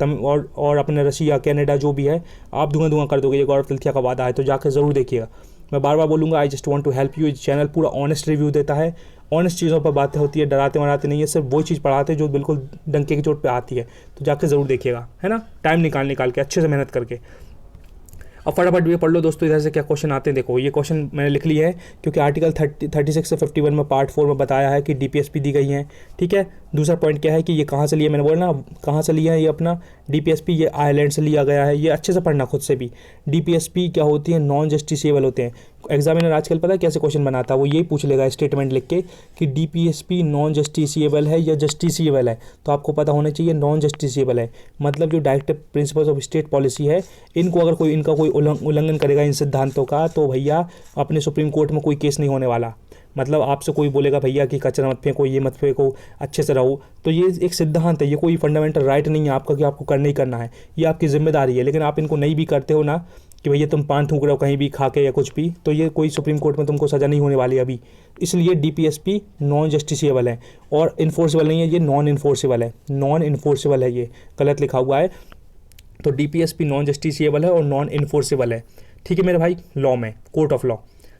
और अपने रसिया, कनाडा जो भी है, आप धुआं कर दोगे। ये गौरव तिलकिया का वादा है, तो जाकर ज़रूर देखिएगा। मैं बार बार बोलूँगा, I just want to help you. Channel पूरा ऑनेस्ट रिव्यू देता है, ऑनेस्ट चीज़ों पर बातें होती है, डराते मराते नहीं है, सिर्फ वही चीज़ पढ़ाते हैं जो बिल्कुल डंके की चोट पे आती है। तो जाकर ज़रूर देखिएगा, है ना, टाइम निकाल के अच्छे से मेहनत करके। अब फटाफट ये पढ़ लो दोस्तों, इधर से क्या क्वेश्चन आते हैं। देखो ये क्वेश्चन मैंने लिख लिए हैं क्योंकि आर्टिकल 36 से 51 में पार्ट 4 में बताया है कि DPSP दी गई हैं, ठीक है। दूसरा पॉइंट क्या है कि ये कहाँ से लिया, मैंने बोला ना कहाँ से लिया है ये अपना DPSP, ये आयरलैंड से लिया गया है। ये अच्छे से पढ़ना खुद से भी। DPSP क्या होती है? नॉन जस्टिसेबल होते हैं। एग्जामिनर आजकल पता है कैसे क्वेश्चन बनाता है, वो यही पूछ लेगा स्टेटमेंट लिख के कि DPSP नॉन जस्टिसेबल है या जस्टिसेबल है। तो आपको पता होना चाहिए नॉन जस्टिसेबल है, मतलब जो directive principles of state policy है, इनको अगर कोई इनका कोई उल्लंघन करेगा इन सिद्धांतों का, तो भैया अपने सुप्रीम कोर्ट में कोई केस नहीं होने वाला। मतलब आपसे कोई बोलेगा भैया कि कचरा मत फेंको, ये मत फेंको, अच्छे से रहो, तो ये एक सिद्धांत है, ये कोई फंडामेंटल राइट नहीं है आपका कि आपको करना ही करना है, ये आपकी जिम्मेदारी है। लेकिन आप इनको नहीं भी करते हो ना, कि भैया तुम पान थूक रहे हो कहीं भी खा के या कुछ भी, तो ये कोई सुप्रीम कोर्ट में तुमको सज़ा नहीं होने वाली अभी। इसलिए DPSP नॉन जस्टिसेबल है और इन्फोर्सेबल नहीं है, ये नॉन इन्फोर्सेबल है। नॉन इन्फोर्सेबल है, ये गलत लिखा हुआ है। तो DPSP नॉन जस्टिसेबल है और नॉन इन्फोर्सेबल है, ठीक है मेरे भाई। लॉ में, कोर्ट ऑफ लॉ,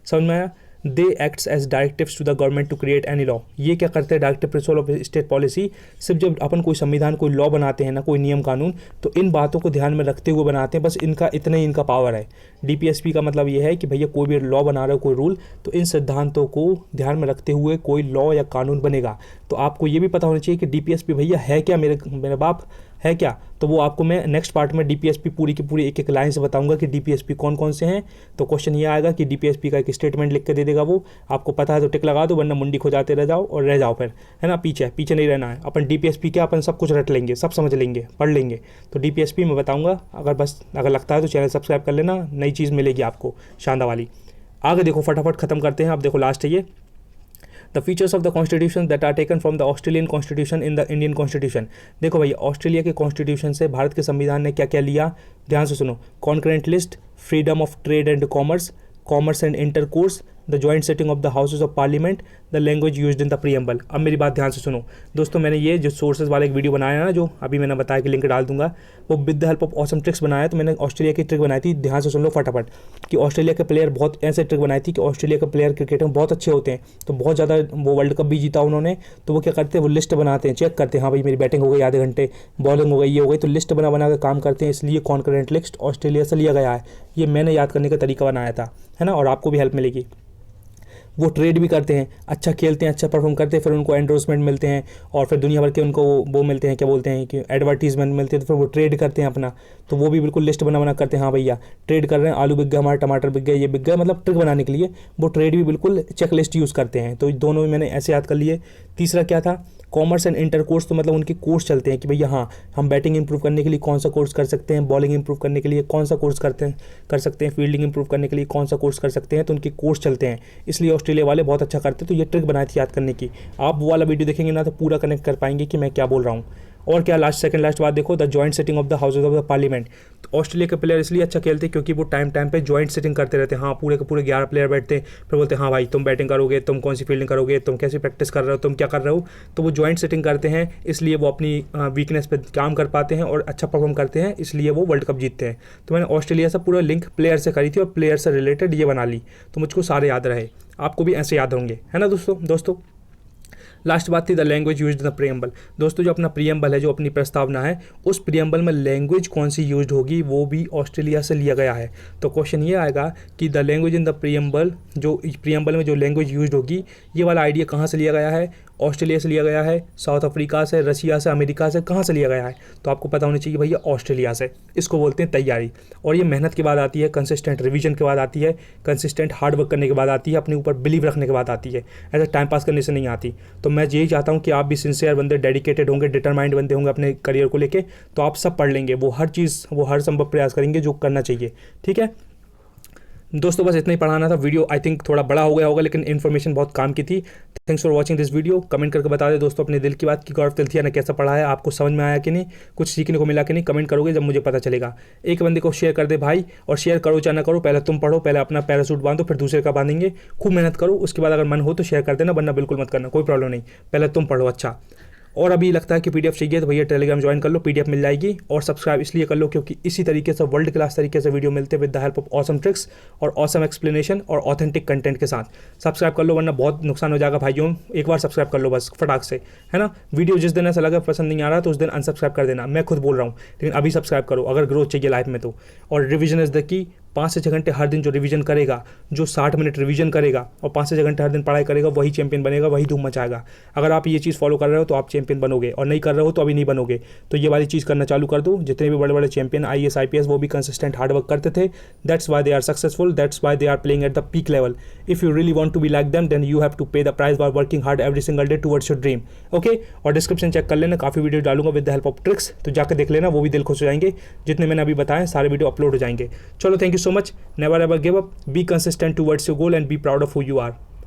समझ में आया। They acts as directives to the government to create any law. ये क्या करते हैं? Directive principle of state policy. सिर्फ जब अपन कोई संविधान, कोई लॉ बनाते हैं ना, कोई नियम कानून, तो इन बातों को ध्यान में रखते हुए बनाते हैं। बस इनका इतना ही इनका पावर है। DPSP का मतलब ये है कि भैया कोई भी लॉ बना रहे हो, कोई रूल, तो इन सिद्धांतों को ध्यान में रखते हुए कोई लॉ या कानून बनेगा। तो आपको ये भी पता होना चाहिए कि DPSP भैया है क्या, मेरे बाप है क्या। तो वो आपको मैं नेक्स्ट पार्ट में DPSP पूरी की पूरी एक एक लाइन से बताऊंगा कि DPSP कौन कौन से हैं। तो क्वेश्चन ये आएगा कि DPSP का एक स्टेटमेंट लिख के दे देगा वो, आपको पता है तो टिक लगा दो, वरना मुंडी खो जाते रह जाओ और रह जाओ फिर, है ना। पीछे नहीं रहना है। अपन DPSP क्या, अपन सब कुछ रट लेंगे, सब समझ लेंगे, पढ़ लेंगे। तो DPSP मैं बताऊँगा। अगर लगता है तो चैनल सब्सक्राइब कर लेना, नई चीज़ मिलेगी आपको शानदार वाली। आगे देखो, फटाफट खत्म करते हैं। अब देखो लास्ट है ये, the features of the constitution that are taken from the Australian constitution in the Indian constitution. देखो भैया, ऑस्ट्रेलिया के कॉन्स्टिट्यूशन से भारत के संविधान ने क्या क्या लिया, ध्यान से सुनो। Concurrent list, freedom of trade and commerce, commerce and intercourse, the joint setting of the houses of parliament, the language used in the preamble. अब मेरी बात ध्यान से सुनो दोस्तों, मैंने ये जो सोर्सेज वाला एक वीडियो बनाया है ना, जो अभी मैंने बताया कि लिंक डाल दूंगा, वो with the help of awesome tricks बनाया। तो मैंने ऑस्ट्रेलिया की ट्रिक बनाई थी, ध्यान से सुन लो फटाफट, कि ऑस्ट्रेलिया के प्लेयर बहुत ऐसे ट्रिक बनाई थी कि ऑस्ट्रेलिया के प्लेयर क्रिकेट में बहुत अच्छे होते हैं, तो बहुत ज़्यादा वो वर्ल्ड कप भी जीता उन्होंने। तो वो क्या करते हैं, वो लिस्ट बनाते हैं, चेक करते हैं, हाँ भाई मेरी बैटिंग हो गई आधे घंटे, बॉलिंग हो गई, ये हो गई, तो लिस्ट बना के काम करते हैं। इसलिए कॉन्करेंट लिस्ट ऑस्ट्रेलिया से लिया गया है। ये मैंने याद करने का तरीका बनाया था, है ना, और आपको भी हेल्प मिलेगी। वो ट्रेड भी करते हैं, अच्छा खेलते हैं, अच्छा परफॉर्म करते हैं, फिर उनको एंडोर्समेंट मिलते हैं और फिर दुनिया भर के उनको वो मिलते हैं, क्या बोलते हैं कि एडवर्टीजमेंट मिलते हैं, तो फिर वो ट्रेड करते हैं अपना। तो वो भी बिल्कुल लिस्ट बना करते हैं, हाँ भैया ट्रेड कर रहे हैं, आलू बिक गया हमारा, टमाटर बिक गया, ये बिक गया, मतलब ट्रिक बनाने के लिए वो ट्रेड भी बिल्कुल चेक लिस्ट यूज़ करते हैं। तो दोनों भी मैंने ऐसे याद कर लिए। तीसरा क्या था, कॉमर्स एंड इंटर कोर्स, तो मतलब उनके कोर्स चलते हैं कि भैया हाँ हम बैटिंग इंप्रूव करने के लिए कौन सा कोर्स कर सकते हैं, बॉलिंग इंप्रूव करने के लिए कौन सा कोर्स कर सकते हैं, फील्डिंग इंप्रूव करने के लिए कौन सा कोर्स कर सकते हैं, तो उनके कोर्स चलते हैं। इसलिए ऑस्ट्रेलिया वाले बहुत अच्छा करते हैं। तो ये ट्रिक बनाई थी याद करने की। आप वो वाला वीडियो देखेंगे ना तो पूरा कनेक्ट कर पाएंगे कि मैं क्या बोल रहा हूँ। और क्या लास्ट सेकंड लास्ट बात देखो, the joint sitting of the houses of the parliament. तो ऑस्ट्रेलिया के प्लेयर इसलिए अच्छा खेलते हैं क्योंकि वो टाइम टाइम पे जॉइंट सिटिंग करते रहते हैं। हाँ, पूरे के पूरे 11 प्लेयर बैठते हैं, फिर बोलते हैं हाँ भाई तुम बैटिंग करोगे, तुम कौन सी फील्डिंग करोगे, तुम कैसी प्रैक्टिस कर रहे हो, तुम क्या कर रहे हो। तो वो जॉइंट सिटिंग करते हैं, इसलिए वो अपनी वीकनेस पे काम कर पाते हैं और अच्छा परफॉर्म करते हैं, इसलिए वो वर्ल्ड कप जीतते हैं। तो मैंने ऑस्ट्रेलिया से पूरा लिंक प्लेयर से करी थी और प्लेयर से रिलेटेड ये बना ली, तो मुझको सारे याद रहे, आपको भी ऐसे याद होंगे, है ना दोस्तों। लास्ट बात थी the language used in the preamble. दोस्तों जो अपना प्रीएम्बल है, जो अपनी प्रस्तावना है, उस प्रीएम्बल में लैंग्वेज कौन सी यूज्ड होगी वो भी ऑस्ट्रेलिया से लिया गया है। तो क्वेश्चन ये आएगा कि the language in the preamble, जो प्रीएम्बल में जो लैंग्वेज यूज्ड होगी, ये वाला आइडिया कहाँ से लिया गया है, ऑस्ट्रेलिया से लिया गया है, साउथ अफ्रीका से, रशिया से, अमेरिका से, कहाँ से लिया गया है। तो आपको पता होना चाहिए भैया ऑस्ट्रेलिया से। इसको बोलते हैं तैयारी, और ये मेहनत के बाद आती है, कंसिस्टेंट रिवीजन के बाद आती है, कंसिस्टेंट हार्ड वर्क करने के बाद आती है, अपने ऊपर बिलीव रखने के बाद आती है, ऐसे टाइम पास करने से नहीं आती। तो मैं यही चाहता हूँ कि आप भी सिंसियर बंदे, डेडिकेटेड होंगे, डिटरमाइंड बंदे होंगे अपने करियर को लेके, तो आप सब पढ़ लेंगे, वो हर चीज़, वो हर संभव प्रयास करेंगे जो करना चाहिए। ठीक है दोस्तों, बस इतना ही पढ़ाना था। वीडियो आई थिंक थोड़ा बड़ा हो गया होगा, लेकिन इन्फॉर्मेशन बहुत काम की थी। Thanks for watching this video. Comment करके बता दे दोस्तों अपने दिल की बात कि गौरव तिलथिया ने कैसा पढ़ा है, आपको समझ में आया कि नहीं, कुछ सीखने को मिला कि नहीं। कमेंट करोगे जब मुझे पता चलेगा। एक बंदे को शेयर कर दे भाई, और शेयर करो चाहे ना करो, पहले तुम पढ़ो, पहले अपना पैरासूट बांधो, फिर दूसरे का बांधेंगे। खूब मेहनत करो, उसके बाद अगर मन हो तो शेयर कर देना, वरना बिल्कुल मत करना, कोई प्रॉब्लम नहीं। पहले तुम पढ़ो अच्छा। और अभी लगता है कि पीडीएफ चाहिए तो भैया टेलीग्राम ज्वाइन कर लो, पीडीएफ मिल जाएगी। और सब्सक्राइब इसलिए कर लो क्योंकि इसी तरीके से वर्ल्ड क्लास तरीके से वीडियो मिलते हैं with the help of awesome tricks और ऑसम एक्सप्लेनेशन और ऑथेंटिक कंटेंट के साथ। सब्सक्राइब कर लो वरना बहुत नुकसान हो जाएगा भाइयों। एक बार सब्सक्राइब कर लो बस फटाक से, है ना। वीडियो जिस दिन ऐसा लगा पसंद नहीं आ रहा तो उस दिन अनसब्सक्राइब कर देना, मैं खुद बोल रहा हूँ, लेकिन अभी सब्सक्राइब करो अगर ग्रोथ चाहिए लाइफ में तो। और रिवीजन इज द की, 5 से 6 घंटे हर दिन जो रिवीजन करेगा, जो 60 मिनट रिवीजन करेगा और 5 से 6 घंटे हर दिन पढ़ाई करेगा, वही चैंपियन बनेगा, वही धूम मचाएगा। अगर आप ये चीज़ फॉलो कर रहे हो तो आप चैंपियन बनोगे, और नहीं कर रहे हो तो अभी नहीं बनोगे। तो ये वाली चीज़ करना चालू कर दो। जितने भी बड़े बड़े चैंपियन IAS IPS वो भी कंसिस्टेंट हार्ड वर्क करते थे। That's why they are successful, that's why they are playing at the peak level. If you really want to be like them then you have to pay the price by working hard every single day towards your dream. Okay, और description check कर लेना, काफ़ी video डालूंगा with the help of tricks, तो जाकर देख लेना, वो भी दिल खुश हो जाएंगे। जितने मैंने अभी बताए सारे वीडियो अपलोड हो जाएंगे। चलो, thank you so much. Never ever give up, be consistent towards your goal and be proud of who you are.